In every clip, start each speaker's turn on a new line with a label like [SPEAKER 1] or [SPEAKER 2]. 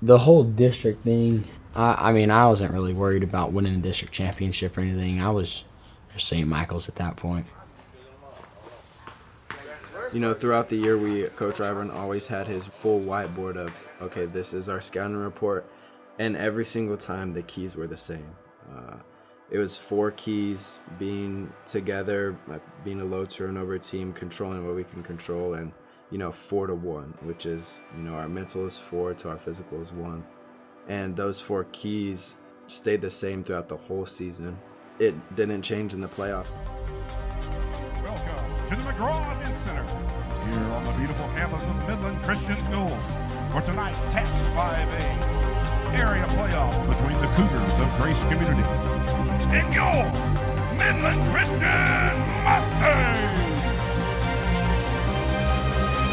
[SPEAKER 1] The whole district thing, I mean, I wasn't really worried about winning a district championship or anything. I was just St. Michael's at that point.
[SPEAKER 2] You know, throughout the year, Coach Ryburn always had his full whiteboard of, okay, this is our scouting report, and every single time the keys were the same. It was 4 keys: being together, being a low turnover team, controlling what we can control, and 4 to 1, which is our mental is 4 to our physical is 1, and those 4 keys stayed the same throughout the whole season. It didn't change in the playoffs.
[SPEAKER 3] Welcome to the McGraw Event Center, here on the beautiful campus of Midland Christian Schools, for tonight's TAPS 5A area playoff between the Cougars of Grace Community and your Midland Christian Mustangs.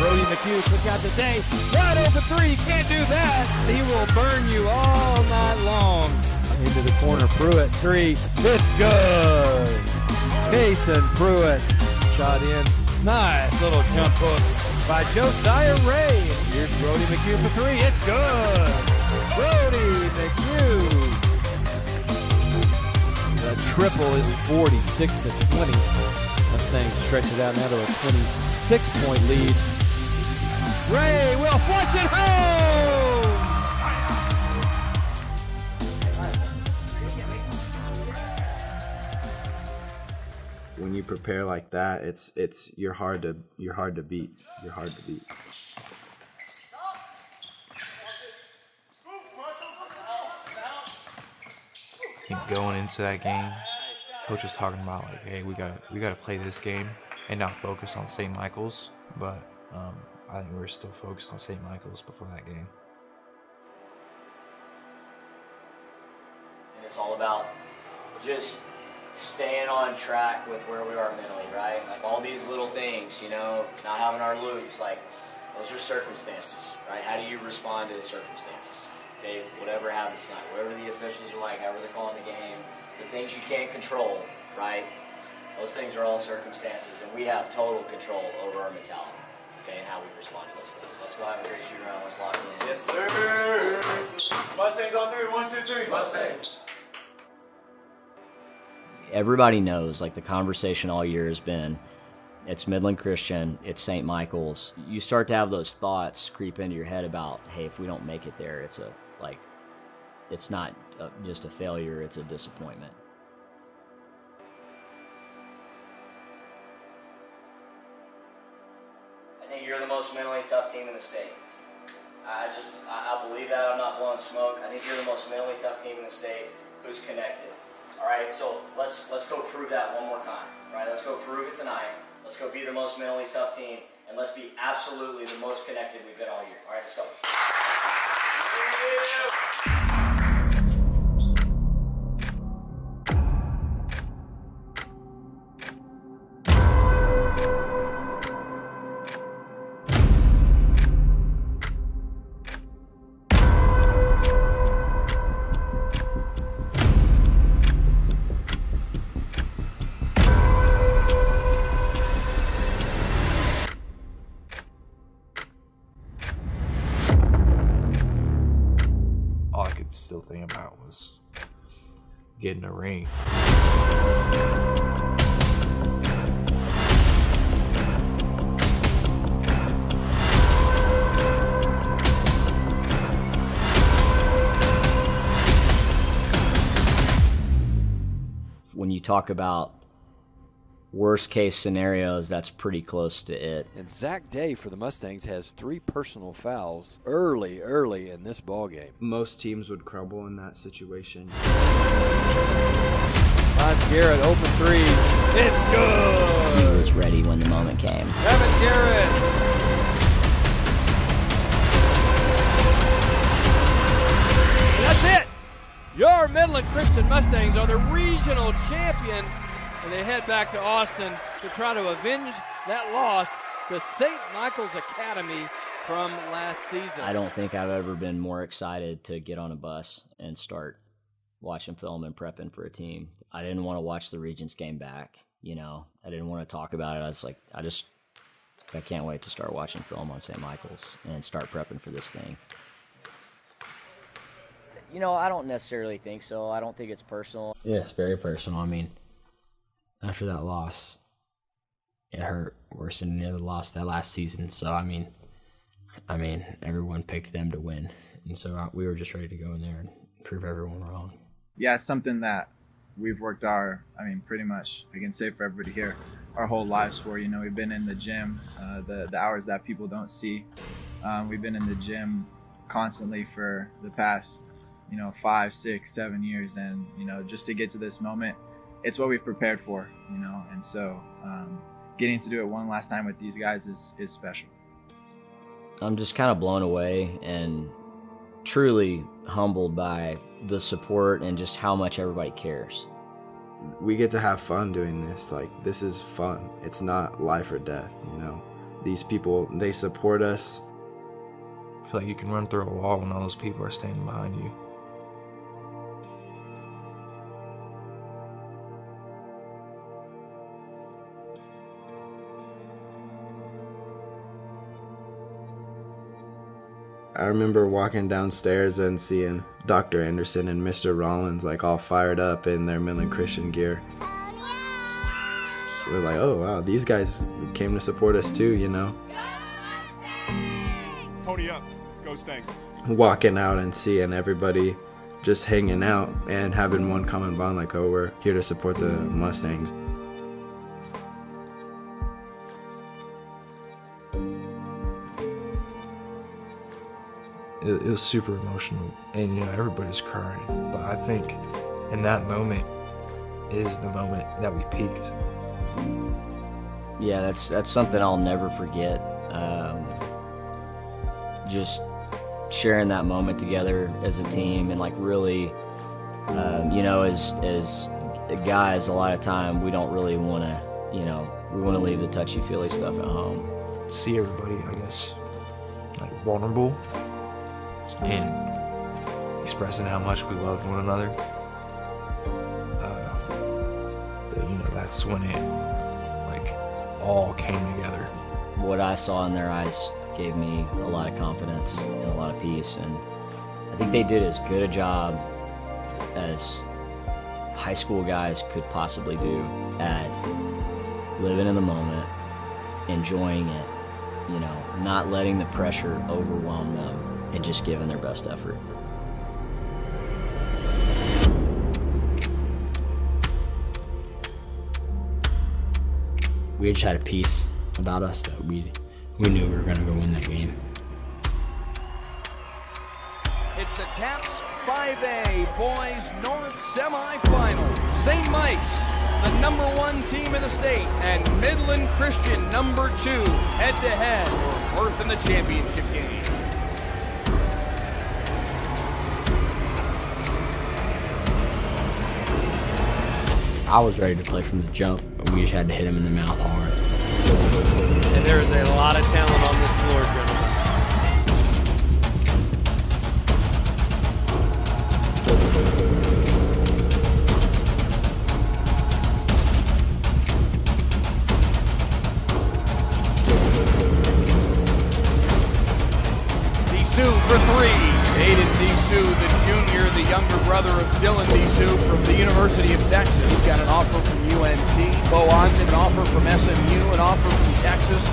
[SPEAKER 4] Brody McHugh, quick out today, right over 3, can't do that. He will burn you all night long. Into the corner, Pruitt, 3, it's good. Mason Pruitt, shot in, nice little jump hook by Josiah Ray. Here's Brody McHugh for 3, it's good. Brody McHugh. The triple is 46 to 20. Mustangs stretch it out now to a 26-point lead. Ray will flush it home!
[SPEAKER 2] When you prepare like that, you're hard to beat. You're hard to beat.
[SPEAKER 5] I think going into that game, coach was talking about like, hey, we gotta play this game and not focus on St. Michael's, but I think we were still focused on St. Michael's before that game.
[SPEAKER 6] And it's all about just staying on track with where we are mentally, right? Like all these little things, not having our lose, like those are circumstances, right? How do you respond to the circumstances? Okay, whatever happens tonight, whatever the officials are like, however they're calling the game, the things you can't control, right? Those things are all circumstances, and we have total control over our mentality, okay, and how we respond to those things. So let's go have a great shoot around. Let's lock in.
[SPEAKER 7] Yes, sir. Mustangs on 3. 1, 2, 3. Mustangs.
[SPEAKER 8] Everybody knows, like the conversation all year has been, it's Midland Christian, it's St. Michael's. You start to have those thoughts creep into your head about, hey, if we don't make it there, it's not just a failure, it's a disappointment.
[SPEAKER 6] I think you're the most mentally tough team in the state. I believe that. I'm not blowing smoke. I think you're the most mentally tough team in the state who's connected. All right, so let's go prove that one more time. All right, let's go prove it tonight. Let's go be the most mentally tough team, and let's be absolutely the most connected we've been all year. All right, let's go.
[SPEAKER 5] Still thinking about was getting a ring.
[SPEAKER 8] When you talk about worst case scenarios, that's pretty close to it.
[SPEAKER 4] And Zach Day for the Mustangs has 3 personal fouls early in this ball game.
[SPEAKER 2] Most teams would crumble in that situation.
[SPEAKER 4] Lance Garrett, open 3. It's good!
[SPEAKER 8] He was ready when the moment came.
[SPEAKER 4] Evan Garrett! And that's it! Your Midland Christian Mustangs are the regional champion, and they head back to Austin to try to avenge that loss to St. Michael's Academy from last season.
[SPEAKER 8] I don't think I've ever been more excited to get on a bus and start watching film and prepping for a team. I didn't want to watch the Regents game back, I didn't want to talk about it. I was like, I can't wait to start watching film on St. Michael's and start prepping for this thing. You know, I don't necessarily think so. I don't think it's personal.
[SPEAKER 1] Yeah, it's very personal. I mean, after that loss, it hurt worse than any other loss that last season. So, I mean, everyone picked them to win. And so we were just ready to go in there and prove everyone wrong.
[SPEAKER 9] Yeah, it's something that we've worked pretty much, I can say for everybody here, our whole lives for. You know, we've been in the gym, the hours that people don't see. We've been in the gym constantly for the past, 5, 6, 7 years. And, just to get to this moment, it's what we've prepared for, And so getting to do it one last time with these guys is special.
[SPEAKER 8] I'm just kind of blown away and truly humbled by the support and just how much everybody cares.
[SPEAKER 2] We get to have fun doing this. Like, this is fun. It's not life or death, These people, they support us.
[SPEAKER 5] I feel like you can run through a wall when all those people are standing behind you.
[SPEAKER 2] I remember walking downstairs and seeing Dr. Anderson and Mr. Rollins like all fired up in their Midland Christian gear. We're like, oh wow, these guys came to support us too,
[SPEAKER 3] Pony up, go Stanks.
[SPEAKER 2] Walking out and seeing everybody just hanging out and having one common bond, like, oh, we're here to support the Mustangs.
[SPEAKER 5] It was super emotional, and everybody's crying. But I think in that moment is the moment that we peaked.
[SPEAKER 8] Yeah, that's something I'll never forget. Just sharing that moment together as a team, and like really, as guys, a lot of time we don't really want to, we want to leave the touchy-feely stuff at home.
[SPEAKER 5] See everybody, I guess, like vulnerable. And expressing how much we love one another, that's when it all came together.
[SPEAKER 8] What I saw in their eyes gave me a lot of confidence and a lot of peace, and I think they did as good a job as high school guys could possibly do at living in the moment, enjoying it, not letting the pressure overwhelm them, and just giving their best effort.
[SPEAKER 1] We just had a peace about us that we knew we were going to go win that game.
[SPEAKER 10] It's the TAPS 5A Boys North semifinal. St. Mike's, the #1 team in the state, and Midland Christian #2, head-to-head for berth in the championship game.
[SPEAKER 1] I was ready to play from the jump, but we just had to hit him in the mouth hard.
[SPEAKER 4] And there is a lot of talent on this floor, gentlemen.
[SPEAKER 10] Disu for three. Aiden Disu, the junior, the younger brother of Dylan Disu from the University of Texas. He's got an offer from UNT. Bo Ogden, an offer from SMU, an offer from Texas.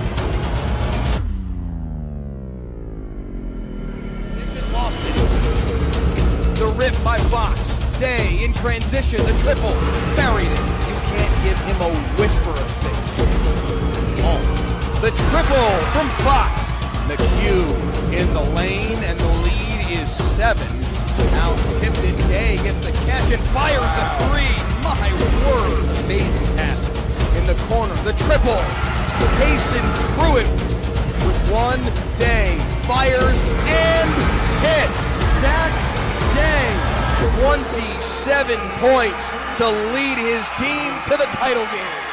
[SPEAKER 10] Lost it. The rip by Fox. Day in transition, the triple. Buried it. You can't give him a whisper of space. Oh. The triple from Fox. McHugh in the lane, and the lead is 7. Now tipped it. Day gets the catch and fires the 3. My word, amazing pass in the corner. The triple. Payson threw it with 1. Day fires and hits. Zach Day, 27 points to lead his team to the title game.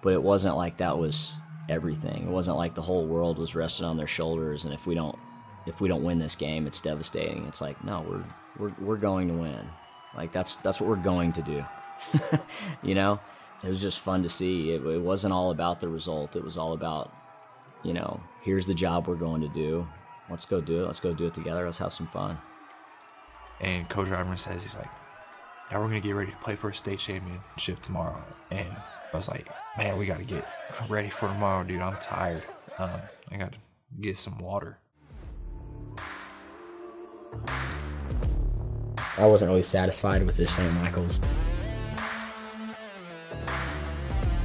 [SPEAKER 8] But it wasn't like that was everything. It wasn't like the whole world was resting on their shoulders, and if we don't win this game, it's devastating. It's like, no, we're going to win. Like that's what we're going to do. It was just fun to see. It wasn't all about the result. It was all about you know, here's the job we're going to do. Let's go do it. Let's go do it together. Let's have some fun.
[SPEAKER 5] And Coach Iverson says, he's like, yeah, we're going to get ready to play for a state championship tomorrow. And I was like, man, we got to get ready for tomorrow, dude. I'm tired. I got to get some water.
[SPEAKER 1] I wasn't really satisfied with this St. Michael's.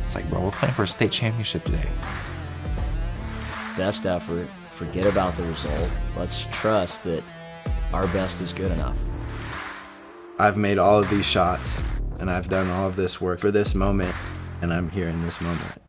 [SPEAKER 5] It's like, bro, we're playing for a state championship today.
[SPEAKER 8] Best effort. Forget about the result. Let's trust that our best is good enough.
[SPEAKER 2] I've made all of these shots, and I've done all of this work for this moment, and I'm here in this moment.